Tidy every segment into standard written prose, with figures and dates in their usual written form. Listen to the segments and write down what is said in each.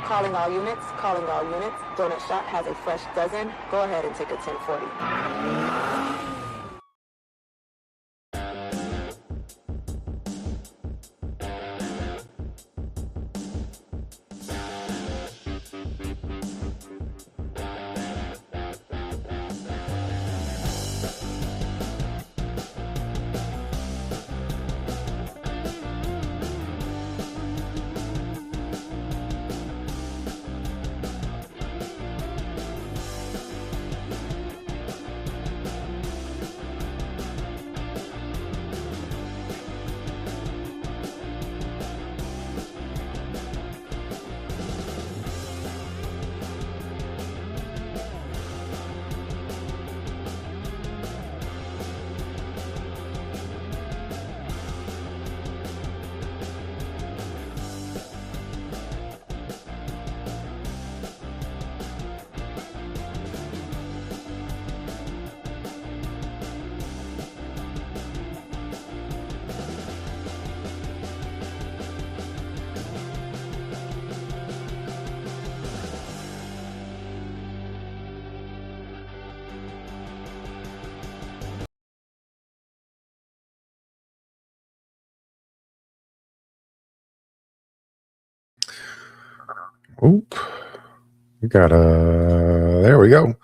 Calling all units, calling all units. Donut Shop has a fresh dozen. Go ahead and take a 1040. Oop. We got there we go.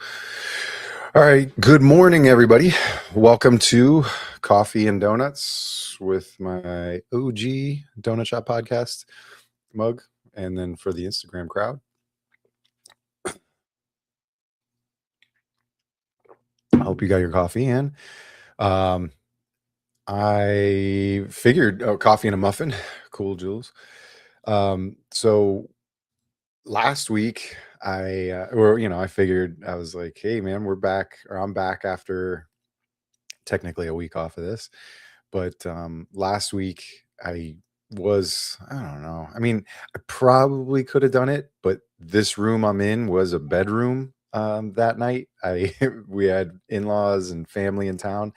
All right. Good morning, everybody. Welcome to Coffee and Donuts with my OG Donut Shop podcast mug. And then for the Instagram crowd, I hope you got your coffee in. I figured coffee and a muffin. Cool, Jules. So last week I figured, I was like, hey man, we're back, or I'm back after technically a week off of this. But last week I don't know. I mean, I probably could have done it, but this room I'm in was a bedroom that night. We had in-laws and family in town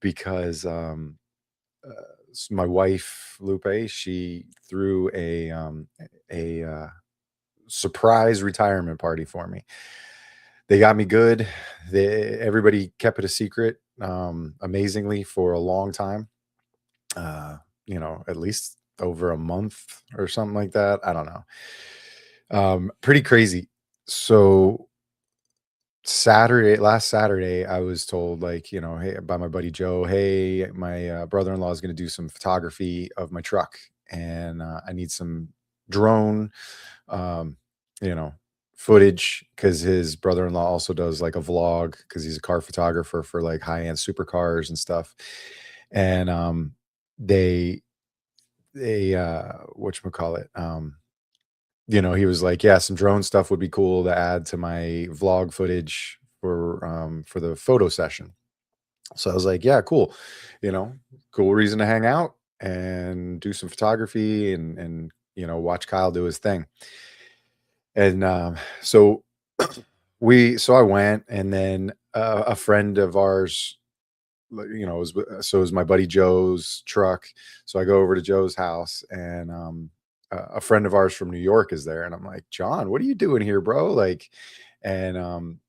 because my wife Lupe, she threw a surprise retirement party for me. They got me good. Everybody kept it a secret, amazingly, for a long time. At least over a month or something like that. I don't know. Pretty crazy. So last Saturday, I was told, like, hey, by my buddy Joe, hey, my brother-in-law is going to do some photography of my truck, and I need some drone, um, footage, because his brother-in-law also does like a vlog, because he's a car photographer for like high-end supercars and stuff. And they whatchamacallit, he was like, yeah, some drone stuff would be cool to add to my vlog footage for the photo session. So I was like, yeah, cool. Cool reason to hang out and do some photography, and watch Kyle do his thing. And so I went, and then a friend of ours, it was my buddy Joe's truck. So I go over to Joe's house, and a friend of ours from New York is there, and I'm like, John, what are you doing here, bro? Like, and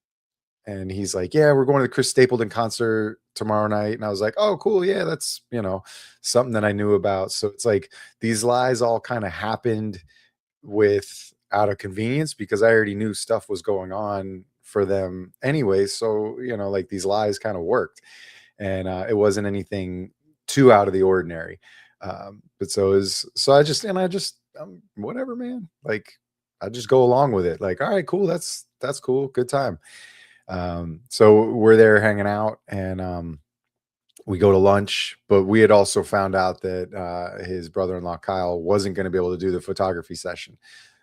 and he's like, yeah, we're going to the Chris Stapleton concert tomorrow night. And I was like, oh, cool. Yeah, that's, something that I knew about. So it's like these lies all kind of happened with out of convenience, because I already knew stuff was going on for them anyway. So, like, these lies kind of worked, and it wasn't anything too out of the ordinary. But I just whatever, man. Like, I just go along with it. Like, all right, cool. That's cool. Good time. So we're there hanging out, and we go to lunch, but we had also found out that his brother-in-law Kyle wasn't going to be able to do the photography session.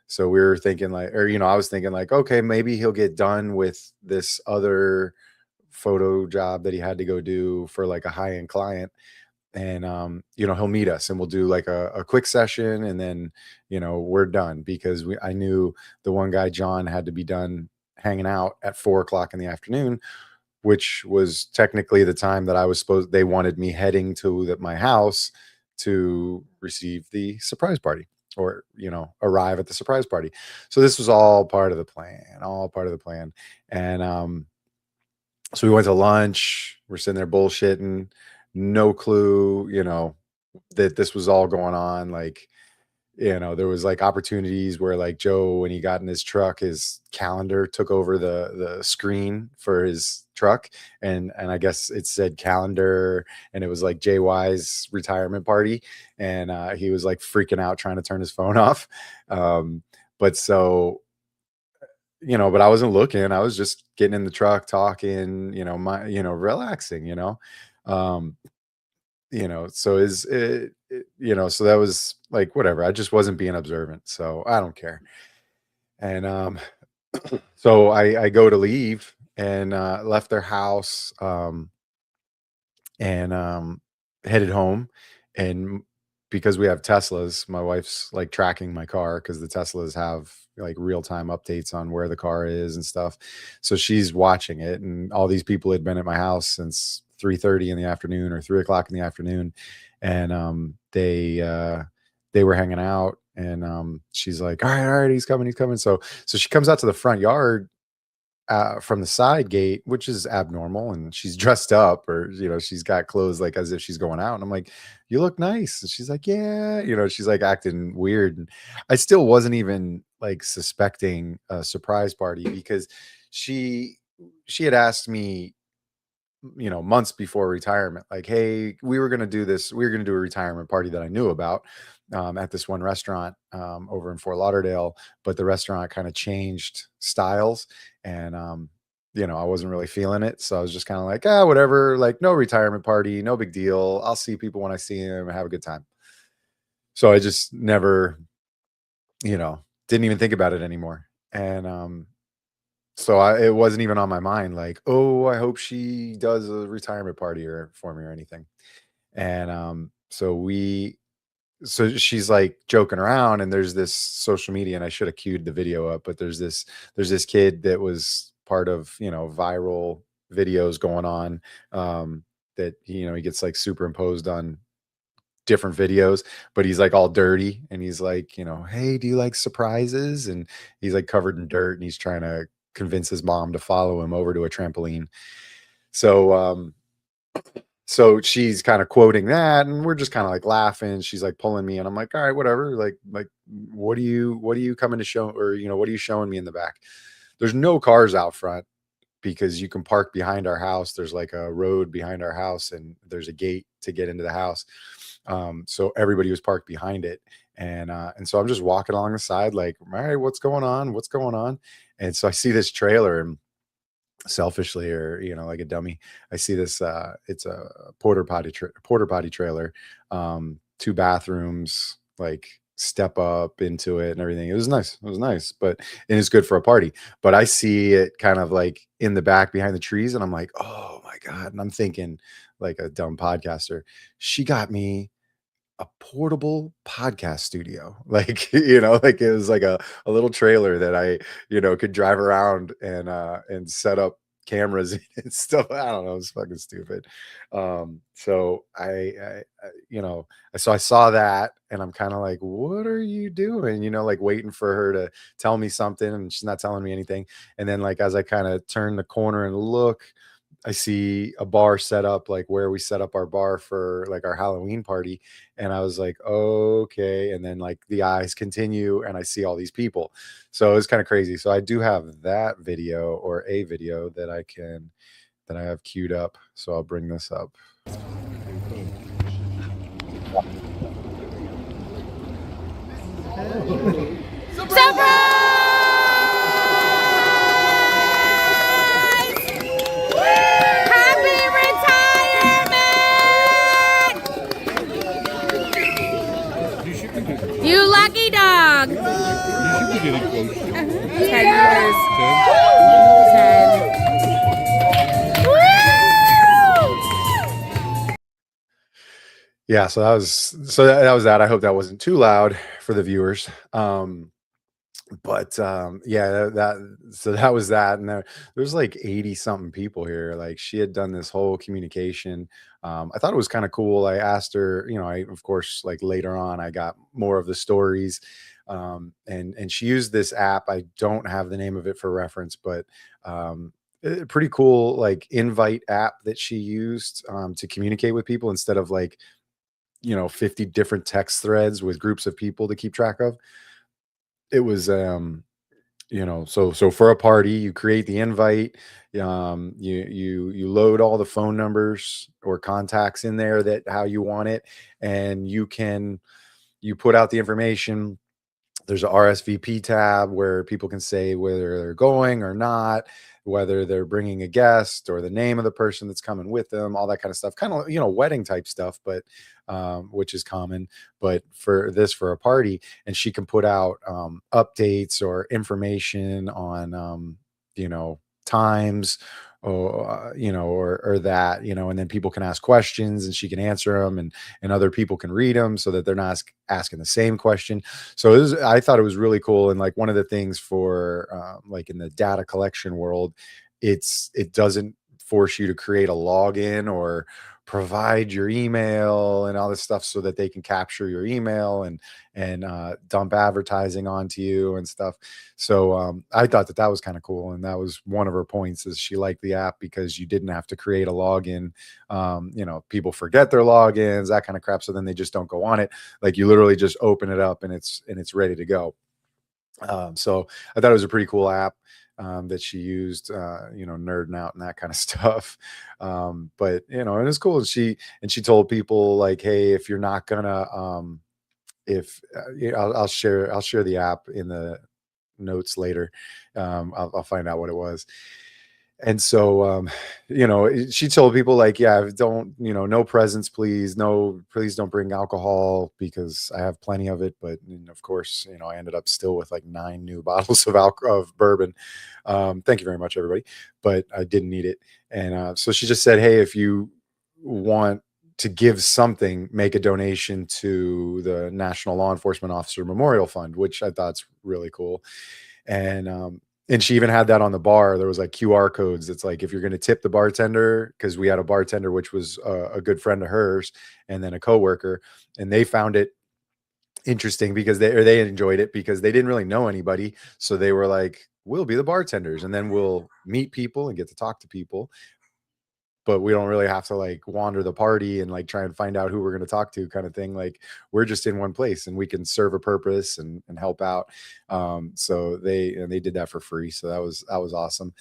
So we were thinking, like, or I was thinking, like, okay, maybe he'll get done with this other photo job that he had to go do for like a high-end client, and he'll meet us, and we'll do like a quick session, and then we're done, because I knew the one guy, John, had to be done hanging out at 4 o'clock in the afternoon, which was technically the time that they wanted me heading to my house to receive the surprise party. or, arrive at the surprise party. So this was all part of the plan. And so we went to lunch. We're sitting there bullshitting, no clue, that this was all going on. Like, there was like opportunities where like Joe, when he got in his truck, his calendar took over the screen for his truck, and I guess it said calendar, and it was like JY's retirement party, and he was like freaking out trying to turn his phone off. But so, but I wasn't looking. I was just getting in the truck, talking, relaxing, Um, so so that was like whatever. I just wasn't being observant, so I don't care. And so I go to leave and left their house, and headed home. And because we have Teslas, my wife's like tracking my car because the Teslas have like real-time updates on where the car is and stuff. So she's watching it, and all these people had been at my house since 3:30 in the afternoon or 3 o'clock in the afternoon. And they were hanging out, and she's like, all right, he's coming. So she comes out to the front yard from the side gate, which is abnormal, and she's dressed up, or she's got clothes like as if she's going out. And I'm like, "You look nice." And she's like, "Yeah," she's like acting weird. And I still wasn't even like suspecting a surprise party, because she had asked me, months before retirement, like, "Hey, we were going to do this. We were going to do a retirement party that I knew about at this one restaurant over in Fort Lauderdale, but the restaurant kind of changed styles, and I wasn't really feeling it. So I was just kind of like, whatever, like no retirement party, no big deal. I'll see people when I see them and have a good time." So I just never, didn't even think about it anymore. And so it wasn't even on my mind, like, oh, I hope she does a retirement party or for me or anything. And so she's like joking around, and there's this social media, and I should have queued the video up, but there's this kid that was part of, viral videos going on, that, he gets like superimposed on different videos, but he's like all dirty, and he's like, "Hey, do you like surprises?" And he's like covered in dirt, and he's trying to convince his mom to follow him over to a trampoline. So so she's kind of quoting that, and we're just kind of like laughing. She's like pulling me, and I'm like, all right, whatever. Like, what are you coming to show, or what are you showing me in the back? There's no cars out front because you can park behind our house. There's like a road behind our house, and there's a gate to get into the house. So everybody was parked behind it. And so I'm just walking along the side, like, all right, what's going on? What's going on? And so I see this trailer, and selfishly, or like a dummy, I see this, it's a porter potty trailer, 2 bathrooms, like step up into it and everything. It was nice, but and it's good for a party. But I see it kind of like in the back behind the trees, and I'm like, oh my god. And I'm thinking, like a dumb podcaster, she got me a portable podcast studio. Like, like it was like a little trailer that I, could drive around and set up cameras and stuff. I don't know. It's fucking stupid. So so I saw that, and I'm kind of like, what are you doing? Like waiting for her to tell me something, and she's not telling me anything. And then like, as I kind of turn the corner and look, I see a bar set up like where we set up our bar for like our Halloween party. And I was like, okay. And then like the eyes continue, and I see all these people. So it's kind of crazy. So I do have that video, or a video that I have queued up. So I'll bring this up. You lucky dog. You should be getting close. 10 years. 10. Yeah, so that was that. I hope that wasn't too loud for the viewers. but yeah, so that was that. And there's like 80 something people here. Like she had done this whole communication. I thought it was kind of cool. I asked her, I of course, like later on I got more of the stories. And she used this app. I don't have the name of it for reference, but pretty cool like invite app that she used to communicate with people instead of like 50 different text threads with groups of people to keep track of. It was so for a party you create the invite. You load all the phone numbers or contacts in there that how you want it, and you put out the information. There's a RSVP tab where people can say whether they're going or not, whether they're bringing a guest or the name of the person that's coming with them, all that kind of stuff. Kind of, wedding type stuff, but which is common. But for a party, and she can put out updates or information on, times or or that, and then people can ask questions and she can answer them, and other people can read them so that they're not asking the same question. So I thought it was really cool. And like one of the things for like in the data collection world, it doesn't force you to create a login or provide your email and all this stuff so that they can capture your email and dump advertising onto you and stuff. So I thought that was kind of cool, and that was one of her points is she liked the app because you didn't have to create a login. People forget their logins, that kind of crap, so then they just don't go on it. Like you literally just open it up and it's ready to go. So I thought it was a pretty cool app that she used, nerding out and that kind of stuff. But and it's cool. And she told people like, hey, if you're not gonna, if I'll share the app in the notes later. I'll find out what it was. And so, she told people like, yeah, don't, no presents, please. No, please don't bring alcohol because I have plenty of it. But of course, I ended up still with like 9 new bottles of bourbon. Thank you very much, everybody. But I didn't need it. And so she just said, hey, if you want to give something, make a donation to the National Law Enforcement Officer Memorial Fund, which I thought's really cool. And she even had that on the bar. There was like QR codes. It's like, if you're going to tip the bartender, because we had a bartender, which was a good friend of hers, and then a coworker, and they found it interesting because they enjoyed it because they didn't really know anybody. So they were like, we'll be the bartenders and then we'll meet people and get to talk to people, but we don't really have to like wander the party and like try and find out who we're going to talk to, kind of thing. Like we're just in one place and we can serve a purpose and help out. So they did that for free. So that was awesome.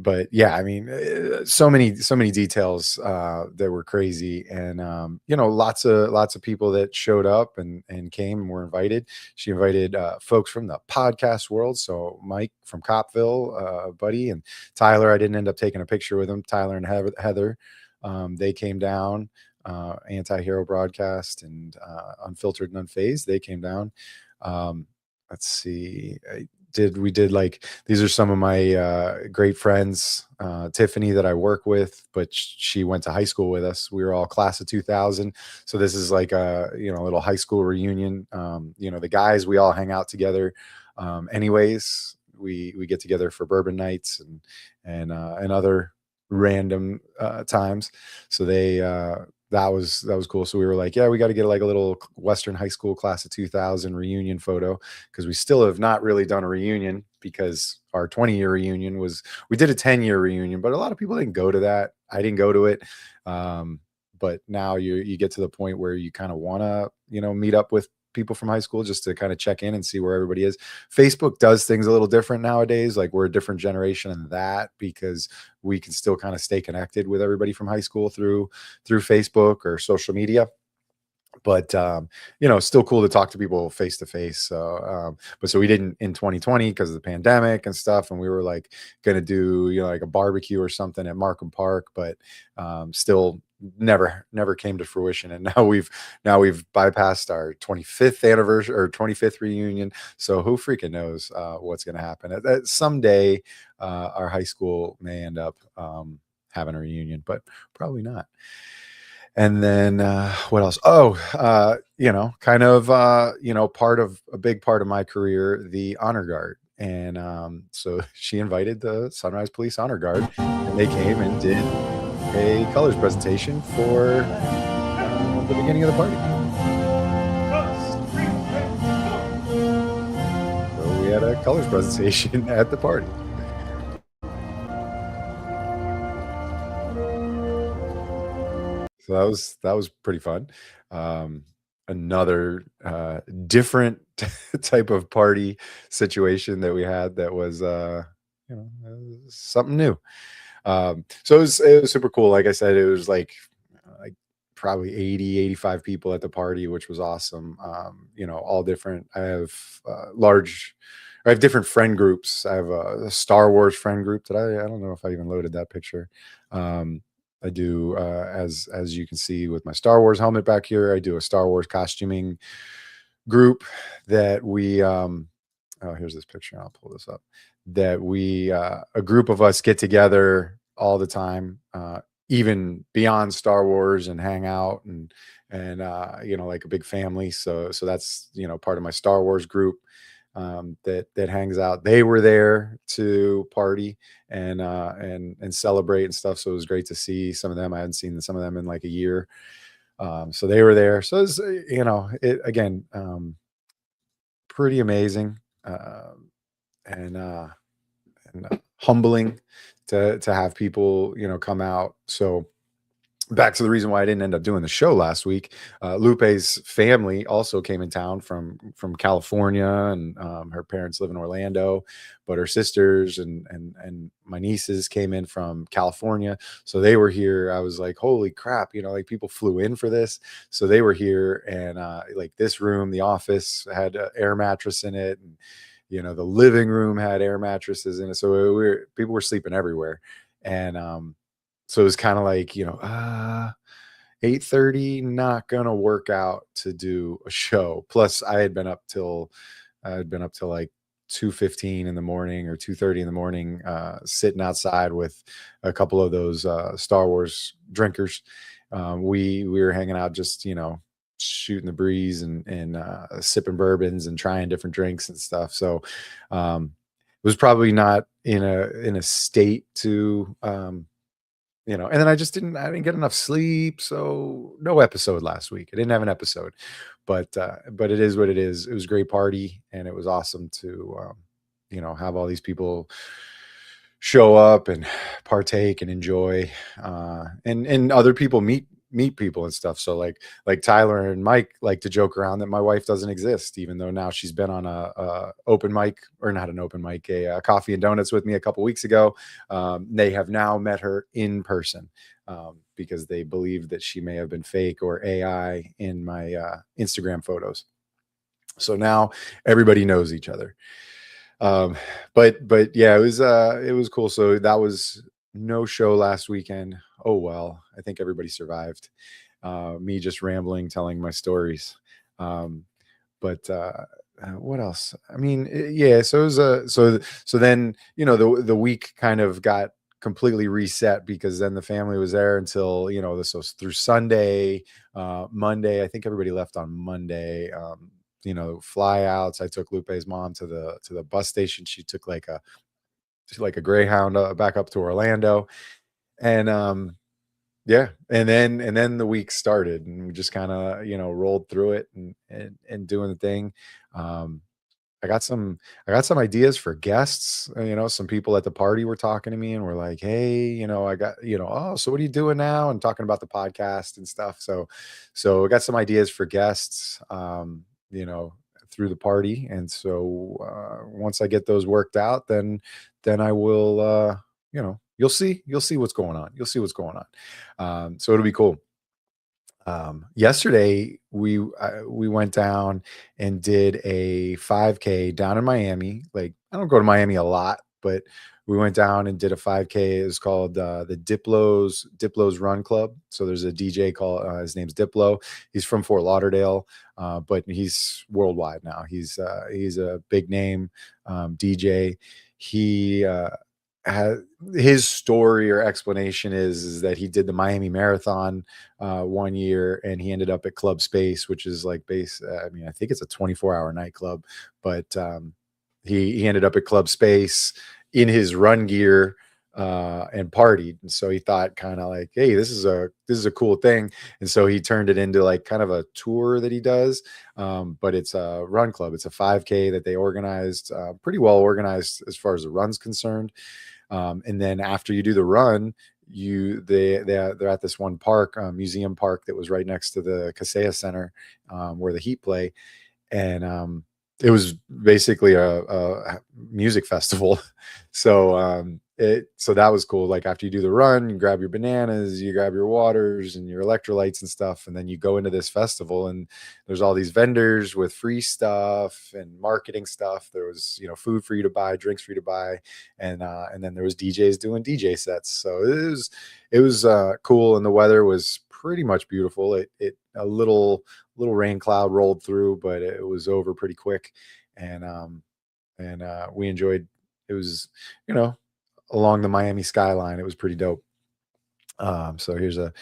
But yeah, I mean, so many details that were crazy, and lots of people that showed up and came and were invited. She invited folks from the podcast world, so Mike from Copville, buddy, and Tyler. I didn't end up taking a picture with him. Tyler and Heather, they came down. Anti-Hero Broadcast and Unfiltered and Unfazed, they came down. Let's see. We did like, these are some of my great friends, Tiffany, that I work with, but she went to high school with us. We were all class of 2000. So this is like a, little high school reunion. The guys, we all hang out together. Anyways, we get together for bourbon nights and other random times. So that was cool. So we were like, yeah, we got to get like a little Western high school class of 2000 reunion photo, because we still have not really done a reunion, because our 20-year reunion we did a 10-year reunion, but a lot of people didn't go to that. I didn't go to it. But now you get to the point where you kind of want to, meet up with people from high school just to kind of check in and see where everybody is. Facebook does things a little different nowadays. Like we're a different generation in that, because we can still kind of stay connected with everybody from high school through Facebook or social media. But still cool to talk to people face to face. So we didn't in 2020 because of the pandemic and stuff, and we were like gonna do like a barbecue or something at Markham Park, but still never came to fruition. And now we've bypassed our 25th anniversary or 25th reunion. So who freaking knows what's gonna happen? Someday our high school may end up having a reunion, but probably not. And then what else? Oh, kind of a big part of my career, the honor guard. And so she invited the Sunrise Police Honor Guard, and they came and did a colors presentation for the beginning of the party. So we had a colors presentation at the party. So that was pretty fun. Another different type of party situation that we had that was something new. So it was super cool. Like I said, it was like probably 80, 85 people at the party, which was awesome. All different. I have different friend groups. I have a Star Wars friend group that I don't know if I even loaded that picture. I do, as you can see with my Star Wars helmet back here, I do a Star Wars costuming group that we, here's this picture. I'll pull this up. That we, a group of us get together all the time, even beyond Star Wars, and hang out and like a big family. So that's, part of my Star Wars group. That hangs out. They were there to party and celebrate and stuff. So it was great to see some of them. I hadn't seen some of them in like a year. So they were there. So it's it again, pretty amazing and humbling to have people come out. So back to the reason why I didn't end up doing the show last week. Lupe's family also came in town from California, and her parents live in Orlando, but her sisters and my nieces came in from California. So they were here. I was like, holy crap, like people flew in for this. So they were here, and like this room, the office had an air mattress in it, and the living room had air mattresses in it. So people were sleeping everywhere. And so it was kind of like, 8:30, not gonna work out to do a show. Plus, I had been up till like 2:15 in the morning or 2:30 in the morning, sitting outside with a couple of those Star Wars drinkers. We were hanging out, just shooting the breeze and sipping bourbons and trying different drinks and stuff. So it was probably not in a state to and then I didn't get enough sleep. So no episode last week. I didn't have an episode, but it is what it is. It was a great party, and it was awesome to, have all these people show up and partake and enjoy, and other people meet people and stuff. So like Tyler and Mike like to joke around that my wife doesn't exist, even though now she's been on a open mic, or not an open mic, a coffee and donuts with me a couple weeks ago. They have now met her in person, because they believe that she may have been fake or AI in my Instagram photos. So now everybody knows each other. But yeah, it was cool. So that was no show last weekend. Oh well, I think everybody survived. Me just rambling, telling my stories. But what else? I mean, yeah. So it was so then the week kind of got completely reset, because then the family was there until this was through Sunday, Monday. I think everybody left on Monday. Flyouts. I took Lupe's mom to the bus station. She took like a Greyhound back up to Orlando, and yeah, and then the week started, and we just kind of rolled through it and doing the thing. I got some ideas for guests. Some people at the party were talking to me and were like, hey, I got oh, so what are you doing now, and talking about the podcast and stuff. So I got some ideas for guests through the party. And so once I get those worked out, then I will you'll see what's going on. You'll see what's going on. So it'll be cool. Yesterday we went down and did a 5K down in Miami. Like, I don't go to Miami a lot, but we went down and did a 5K. It's called the Diplo's Run Club. So there's a DJ called his name's Diplo. He's from Fort Lauderdale, but he's worldwide now. He's a big name DJ. He his story or explanation is that he did the Miami Marathon one year, and he ended up at Club Space, which is like I mean, I think it's a 24-hour nightclub, but he ended up at Club Space in his run gear and partied. And so he thought kind of like, hey, this is a cool thing. And so he turned it into like kind of a tour that he does. But it's a run club. It's a 5K that they organized, pretty well organized as far as the run's concerned. And then after you do the run, they're at this one park, museum park that was right next to the Kaseya Center, where the Heat play. And it was basically a music festival. So so that was cool. Like after you do the run, you grab your bananas, you grab your waters and your electrolytes and stuff, and then you go into this festival, and there's all these vendors with free stuff and marketing stuff. There was, food for you to buy, drinks for you to buy, and then there was DJs doing DJ sets. So it was cool, and the weather was pretty much beautiful. It a little rain cloud rolled through, but it was over pretty quick, and we enjoyed. It was, along the Miami skyline. It was pretty dope. So here's a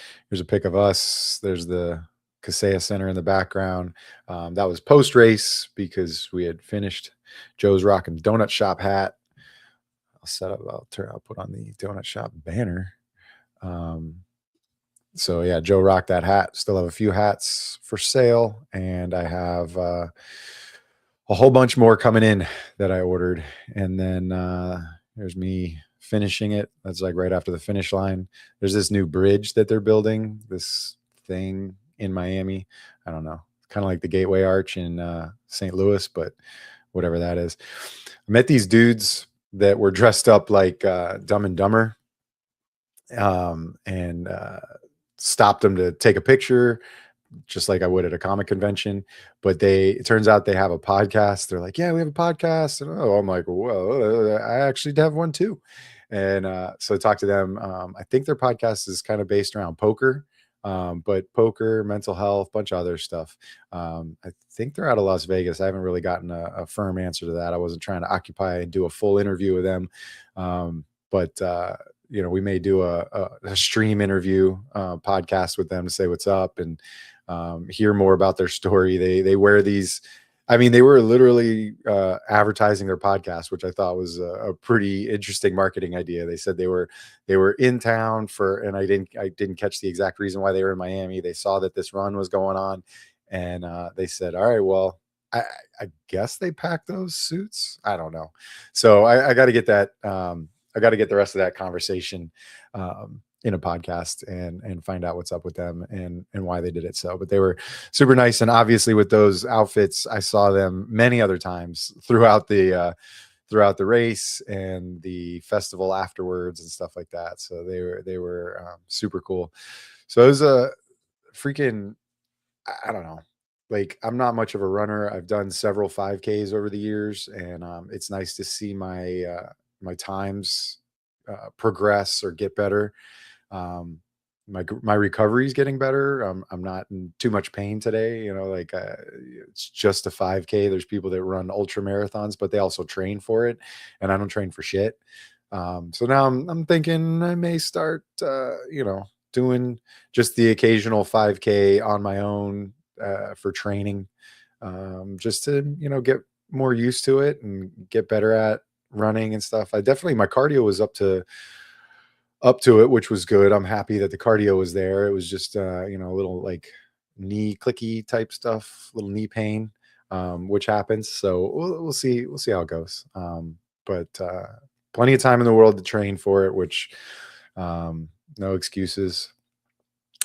pic of us. There's the Kaseya Center in the background. That was post race because we had finished. Joe's rocking Donut Shop hat. I'll put on the Donut Shop banner. So yeah, Joe rocked that hat. Still have a few hats for sale, and I have a whole bunch more coming in that I ordered. And then here's me finishing it. That's like right after the finish line. There's this new bridge that they're building, this thing in Miami. I don't know, kind of like the Gateway Arch in St. Louis, but whatever that is. I met these dudes that were dressed up like Dumb and Dumber, and stopped them to take a picture, just like I would at a comic convention. But it turns out they have a podcast. They're like, yeah, we have a podcast. And I'm like, well, I actually have one too. And so I talked to them. I think their podcast is kind of based around poker, but poker, mental health, bunch of other stuff. I think they're out of Las Vegas. I haven't really gotten a firm answer to that. I wasn't trying to occupy and do a full interview with them. But we may do a stream interview podcast with them to say what's up and hear more about their story. They wear these. I mean, they were literally advertising their podcast, which I thought was a pretty interesting marketing idea. They said they were in town and I didn't catch the exact reason why they were in Miami. They saw that this run was going on, and they said, all right, well, I guess they packed those suits. I don't know. So I got to get that. I got to get the rest of that conversation in a podcast and find out what's up with them and why they did it. So, but they were super nice. And obviously with those outfits, I saw them many other times throughout the race and the festival afterwards and stuff like that. So they were super cool. So it was a freaking, I don't know, like I'm not much of a runner. I've done several 5Ks over the years, and it's nice to see my times progress or get better. My recovery is getting better. I'm not in too much pain today. It's just a 5K. There's people that run ultra marathons, but they also train for it, and I don't train for shit. So now I'm thinking I may start, doing just the occasional 5K on my own for training, just to get more used to it and get better at running and stuff. My cardio was up to it, which was good. I'm happy that the cardio was there. It was just a little like knee clicky type stuff, little knee pain, which happens. So we'll see how it goes. But plenty of time in the world to train for it, which no excuses.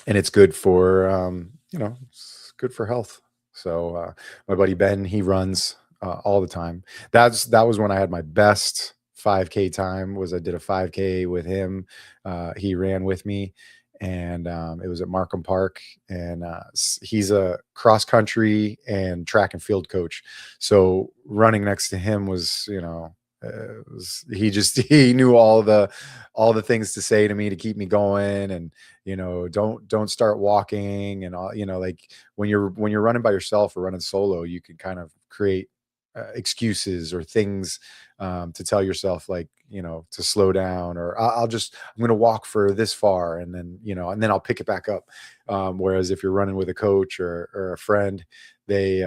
And it's good for it's good for health. So my buddy Ben, he runs all the time. That was when I had my best 5K time. I did a 5K with him. He ran with me, and it was at Markham Park. And he's a cross country and track and field coach. So running next to him was, he knew all the things to say to me to keep me going, and don't start walking and all. Like when you're running by yourself or running solo, you can kind of create excuses or things to tell yourself, like, to slow down, or I'm going to walk for this far, and then, and then I'll pick it back up. Whereas if you're running with a coach or a friend, they,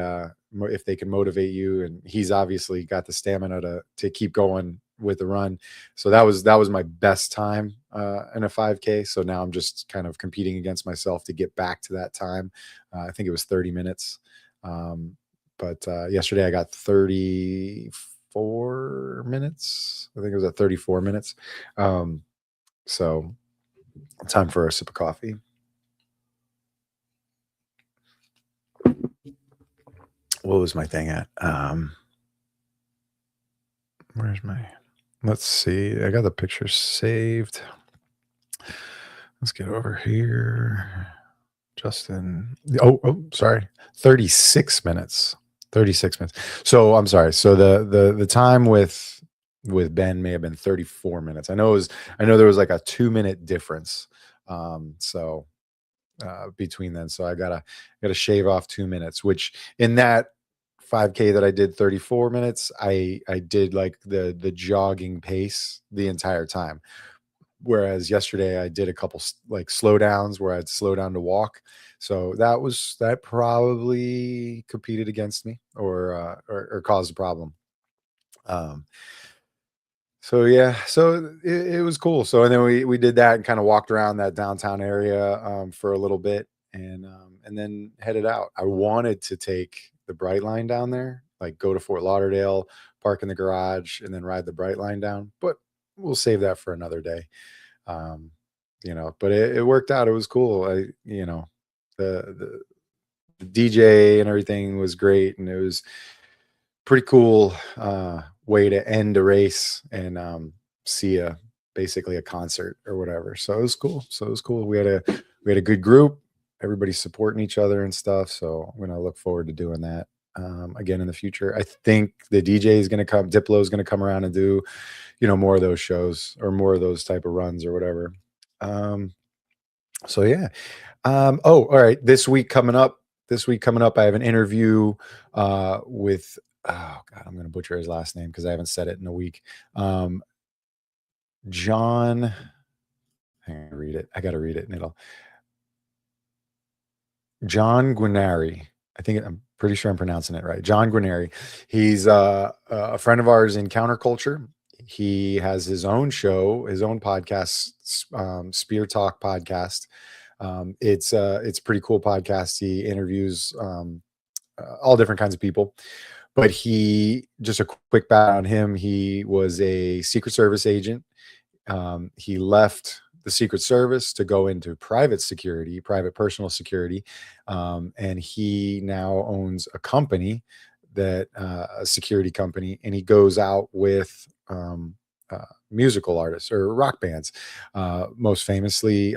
if they can motivate you, and he's obviously got the stamina to keep going with the run. So that was my best time in a 5K. So now I'm just kind of competing against myself to get back to that time. I think it was 30 minutes. But yesterday I got 34 minutes. I think it was at 34 minutes. So time for a sip of coffee. What was my thing at? Let's see. I got the picture saved. Let's get over here. Justin. Oh, sorry. 36 minutes. 36 minutes. So I'm sorry. So the time with Ben may have been 34 minutes. I know there was like a 2-minute difference. Between then. So I gotta shave off 2 minutes, which in that 5K that I did 34 minutes, I did like the jogging pace the entire time. Whereas yesterday I did a couple like slow downs where I'd slow down to walk. So that probably competed against me or caused a problem. So yeah, so it was cool. So, and then we did that and kind of walked around that downtown area for a little bit, and then headed out. I wanted to take the Bright Line down there, like go to Fort Lauderdale, park in the garage, and then ride the Bright Line down. But we'll save that for another day. But it worked out. It was cool. The DJ and everything was great, and it was pretty cool way to end a race and see basically a concert or whatever. So it was cool. We had a good group, everybody supporting each other and stuff. So I'm gonna look forward to doing that again in the future. I think the DJ is gonna come, Diplo is gonna come around and do more of those shows or more of those type of runs or whatever. So yeah. All right. This week coming up, I have an interview with, oh God, I'm going to butcher his last name because I haven't said it in a week. John, hang on, read it. I got to read it. John Guarnieri. I'm pretty sure I'm pronouncing it right. John Guarnieri. He's a friend of ours in Counterculture. He has his own show, his own podcast, Spear Talk podcast. It's a pretty cool podcast. He interviews all different kinds of people. But just a quick background on him, he was a Secret Service agent. He left the Secret Service to go into private personal security. And he now owns a company a security company, and he goes out with musical artists or rock bands. Most famously,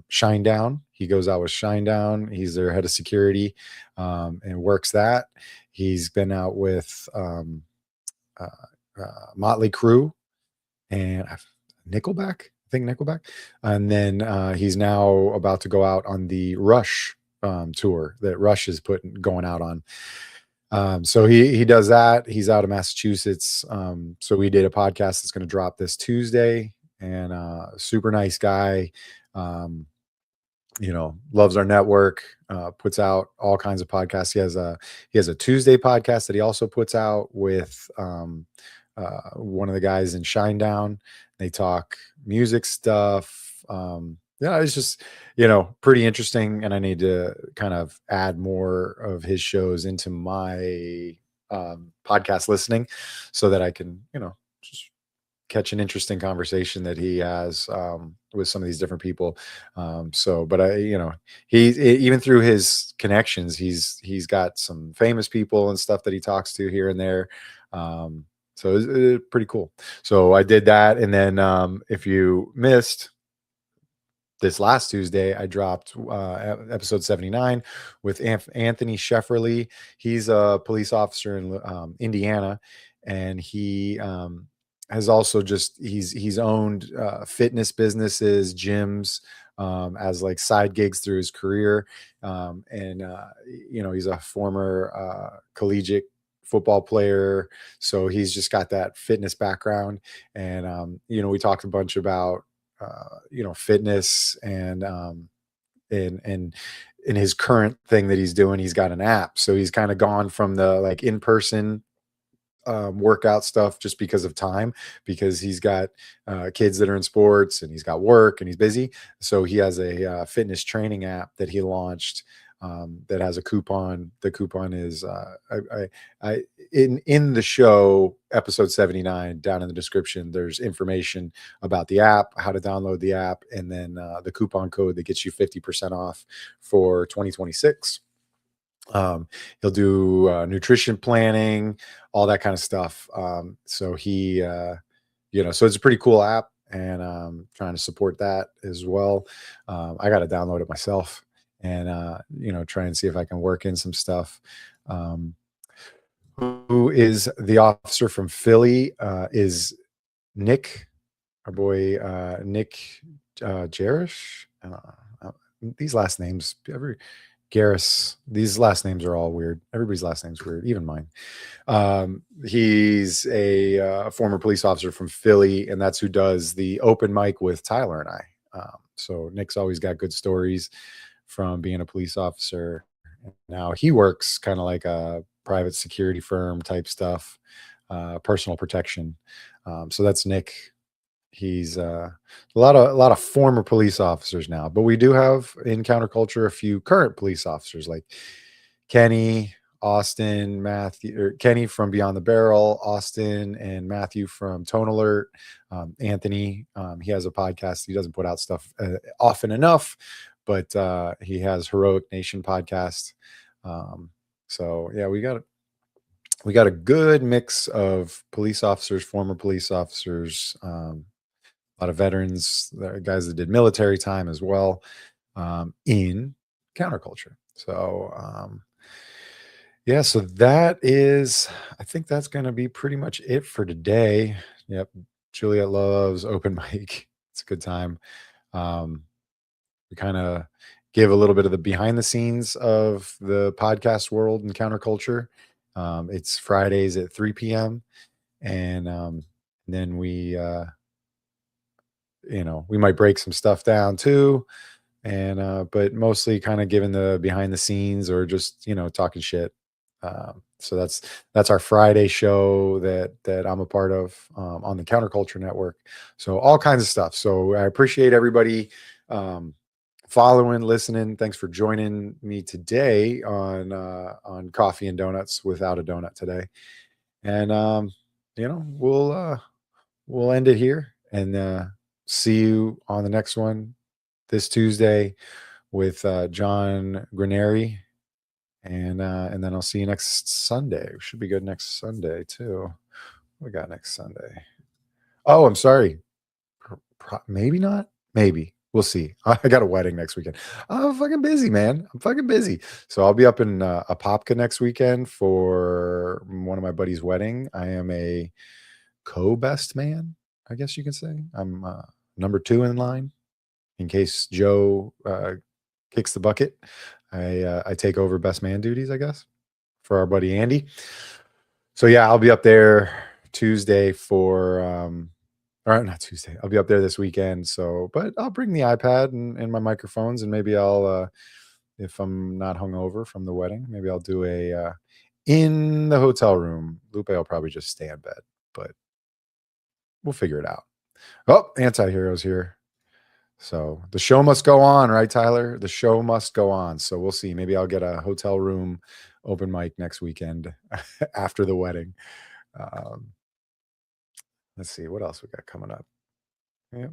Shinedown. He goes out with Shinedown. He's their head of security and works that. He's been out with Motley Crue and Nickelback. I think Nickelback. And then he's now about to go out on the Rush tour that Rush is going out on. So he does that. He's out of Massachusetts. So we did a podcast that's going to drop this Tuesday, and super nice guy. Loves our network, puts out all kinds of podcasts. He has a Tuesday podcast that he also puts out with one of the guys in Shinedown. They talk music stuff. It's just, pretty interesting. And I need to kind of add more of his shows into my podcast listening so that I can, just catch an interesting conversation that he has with some of these different people. But he even through his connections, he's got some famous people and stuff that he talks to here and there. So it's pretty cool. So I did that. And then if you missed this last Tuesday, I dropped episode 79 with Anthony Shefferly. He's a police officer in Indiana, and he has also he's owned fitness businesses, gyms, as like side gigs through his career. He's a former collegiate football player, so he's just got that fitness background. And we talked a bunch about fitness and in his current thing that he's doing, he's got an app. So he's kind of gone from the like in-person workout stuff just because of time, because he's got kids that are in sports and he's got work and he's busy. So he has a fitness training app that he launched that has a coupon. The coupon is in the show episode 79, down in the description, there's information about the app, how to download the app, and then the coupon code that gets you 50% off for 2026. He'll do nutrition planning, all that kind of stuff. So he, so it's a pretty cool app, and trying to support that as well. I got to download it myself and, try and see if I can work in some stuff. Who is the officer from Philly is Nick, our boy, Nick Jarish. These last names, Garris, these last names are all weird. Everybody's last name's weird, even mine. He's a former police officer from Philly, and that's who does the open mic with Tyler and I. So Nick's always got good stories from being a police officer. Now he works kind of like a private security firm type stuff, personal protection. So that's Nick. He's a lot of former police officers now, but we do have in Counterculture a few current police officers like Kenny, Austin, Matthew, or Kenny from Beyond the Barrel, Austin and Matthew from Tone Alert, Anthony. He has a podcast. He doesn't put out stuff often enough, but he has Heroic Nation podcast. So yeah, we got a good mix of police officers, former police officers, a lot of veterans, guys that did military time as well, in Counterculture. So, so I think that's going to be pretty much it for today. Yep. Juliet loves open mic. It's a good time. We kind of give a little bit of the behind the scenes of the podcast world in Counterculture. It's Fridays at 3 p.m. And then we might break some stuff down too, and but mostly kind of giving the behind the scenes or just talking shit. So that's our Friday show that I'm a part of on the Counterculture Network. So all kinds of stuff. So I appreciate everybody following, listening. Thanks for joining me today on Coffee and Donuts without a donut today. And we'll end it here and see you on the next one this Tuesday with John Graneri. And then I'll see you next Sunday. We should be good next Sunday too. What we got next Sunday? Oh, I'm sorry. Maybe not. Maybe. We'll see. I got a wedding next weekend. I'm fucking busy, man. I'm fucking busy. So I'll be up in Apopka next weekend for one of my buddy's wedding. I am a co-best man, I guess you can say. I'm number 2 in line in case Joe kicks the bucket. I take over best man duties, I guess, for our buddy Andy. So yeah, I'll be up there Tuesday or not Tuesday. I'll be up there this weekend. So, but I'll bring the iPad and my microphones, and maybe I'll, if I'm not hungover from the wedding, maybe I'll do a in the hotel room. Lupe will probably just stay in bed, but we'll figure it out. Oh, Anti-Hero's here. So the show must go on, right, Tyler? The show must go on. So we'll see. Maybe I'll get a hotel room open mic next weekend after the wedding. Let's see what else we got coming up. Yep.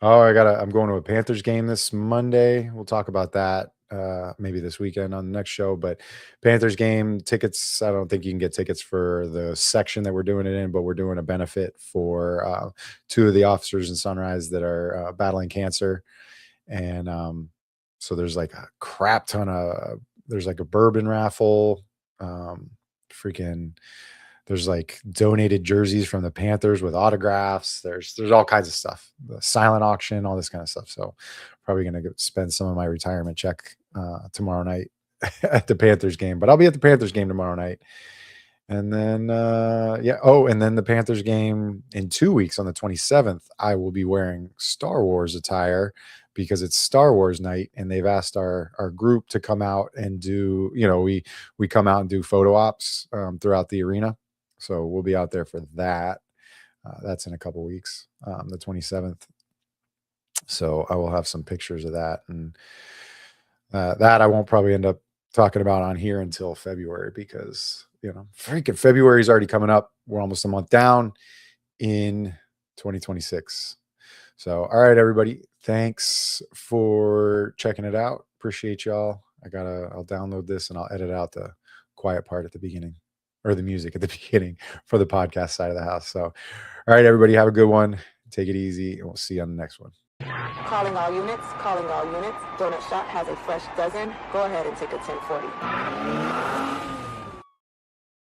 Oh, I'm going to a Panthers game this Monday. We'll talk about that maybe this weekend on the next show. But Panthers game tickets, I don't think you can get tickets for the section that we're doing it in, but we're doing a benefit for 2 of the officers in Sunrise that are battling cancer. And so there's like a crap ton of, there's like a bourbon raffle. There's like donated jerseys from the Panthers with autographs. There's all kinds of stuff, the silent auction, all this kind of stuff. So probably going to spend some of my retirement check tomorrow night at the Panthers game, but I'll be at the Panthers game tomorrow night. And then, and then the Panthers game in 2 weeks on the 27th, I will be wearing Star Wars attire because it's Star Wars night, and they've asked our group to come out and do, we come out and do photo ops throughout the arena. So we'll be out there for that. That's in a couple weeks, the 27th. So I will have some pictures of that, and that I won't probably end up talking about on here until February, because freaking February is already coming up. We're almost a month down in 2026. So, all right, everybody, thanks for checking it out. Appreciate y'all. I'll download this and I'll edit out the quiet part at the beginning, or the music at the beginning for the podcast side of the house. So, all right, everybody, have a good one. Take it easy, and we'll see you on the next one. Calling all units. Calling all units. Donut Shop has a fresh dozen. Go ahead and take a 1040.